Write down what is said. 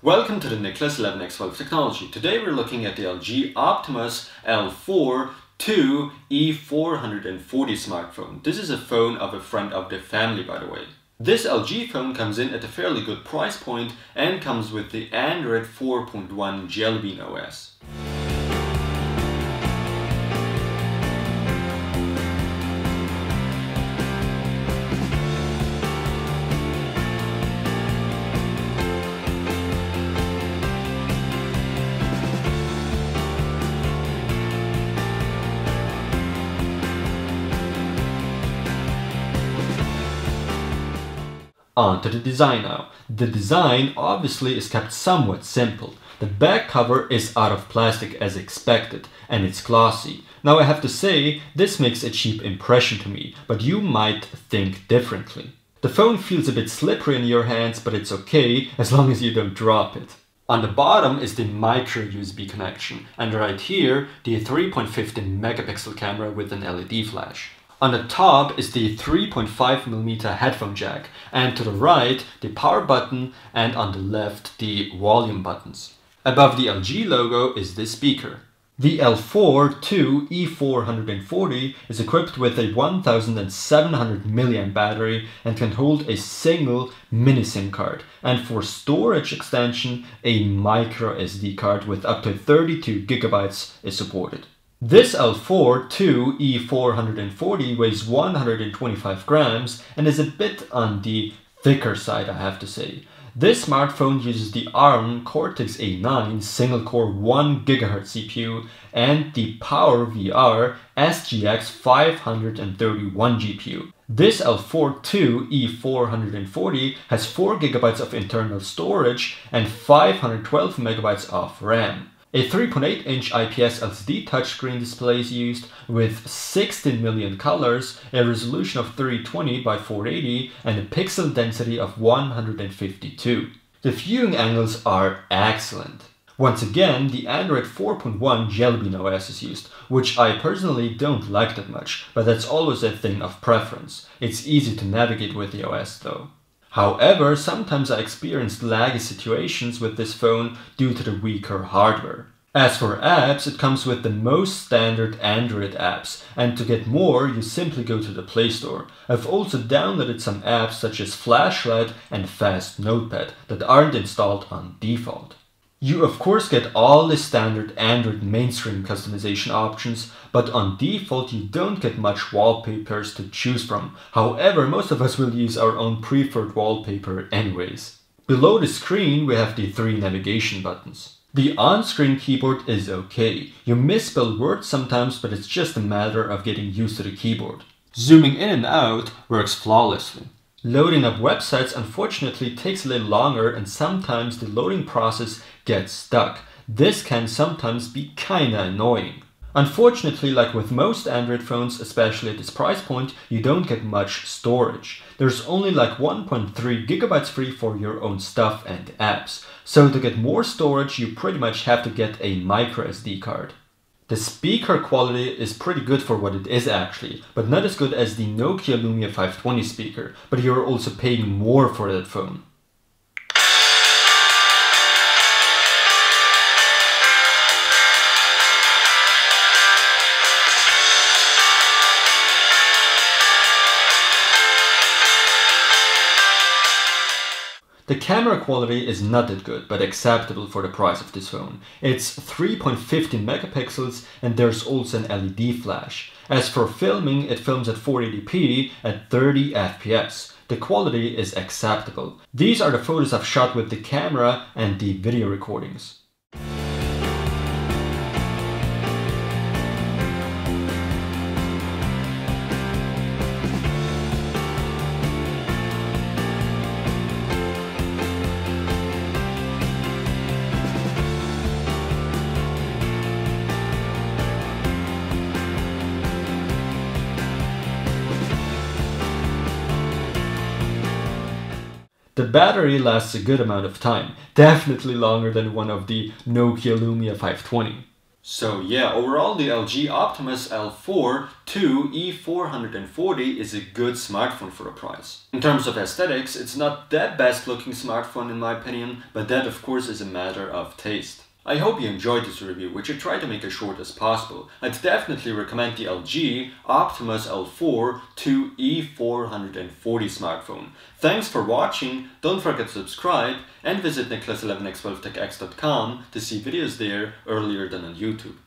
Welcome to the Nicholas 11x12 technology. Today we're looking at the LG Optimus L4 II E440 smartphone. This is a phone of a friend of the family, by the way. This LG phone comes in at a fairly good price point and comes with the Android 4.1 Jelly Bean OS. On to the design now. The design obviously is kept somewhat simple. The back cover is out of plastic as expected and it's glossy. Now I have to say, this makes a cheap impression to me, but you might think differently. The phone feels a bit slippery in your hands, but it's okay as long as you don't drop it. On the bottom is the micro USB connection, and right here the 3.15 megapixel camera with an LED flash. On the top is the 3.5mm headphone jack, and to the right the power button, and on the left the volume buttons. Above the LG logo is the speaker. The L4 II E440 is equipped with a 1700 mAh battery and can hold a single mini SIM card, and for storage extension a micro SD card with up to 32 GB is supported. This L4 II E440 weighs 125 grams and is a bit on the thicker side, I have to say. This smartphone uses the ARM Cortex-A9 single-core 1 GHz CPU and the PowerVR SGX 531 GPU. This L4 II E440 has 4 GB of internal storage and 512 MB of RAM. A 3.8-inch IPS LCD touchscreen display is used with 16 million colors, a resolution of 320 by 480 and a pixel density of 152. The viewing angles are excellent. Once again, the Android 4.1 Jelly Bean OS is used, which I personally don't like that much, but that's always a thing of preference. It's easy to navigate with the OS though. However, sometimes I experienced laggy situations with this phone due to the weaker hardware. As for apps, it comes with the most standard Android apps, and to get more you simply go to the Play Store. I've also downloaded some apps such as Flashlight and Fast Notepad that aren't installed on default. You of course get all the standard Android mainstream customization options, but on default you don't get much wallpapers to choose from. However, most of us will use our own preferred wallpaper anyways. Below the screen we have the 3 navigation buttons. The on-screen keyboard is okay. You misspell words sometimes, but it's just a matter of getting used to the keyboard. Zooming in and out works flawlessly. Loading up websites unfortunately takes a little longer, and sometimes the loading process gets stuck. This can sometimes be kinda annoying. Unfortunately, like with most Android phones, especially at this price point, you don't get much storage. There's only like 1.3 GB free for your own stuff and apps. So to get more storage, you pretty much have to get a micro SD card. The speaker quality is pretty good for what it is actually, but not as good as the Nokia Lumia 520 speaker, but you're also paying more for that phone. The camera quality is not that good, but acceptable for the price of this phone. It's 3.15 megapixels and there's also an LED flash. As for filming, it films at 480p at 30 FPS. The quality is acceptable. These are the photos I've shot with the camera and the video recordings. The battery lasts a good amount of time, definitely longer than one of the Nokia Lumia 520. So yeah, overall the LG Optimus L4 to E440 is a good smartphone for a price. In terms of aesthetics, it's not the best looking smartphone in my opinion, but that of course is a matter of taste. I hope you enjoyed this review, which I tried to make as short as possible. I'd definitely recommend the LG Optimus L4 to E440 smartphone. Thanks for watching, don't forget to subscribe, and visit Nicholas11x12techx.com to see videos there earlier than on YouTube.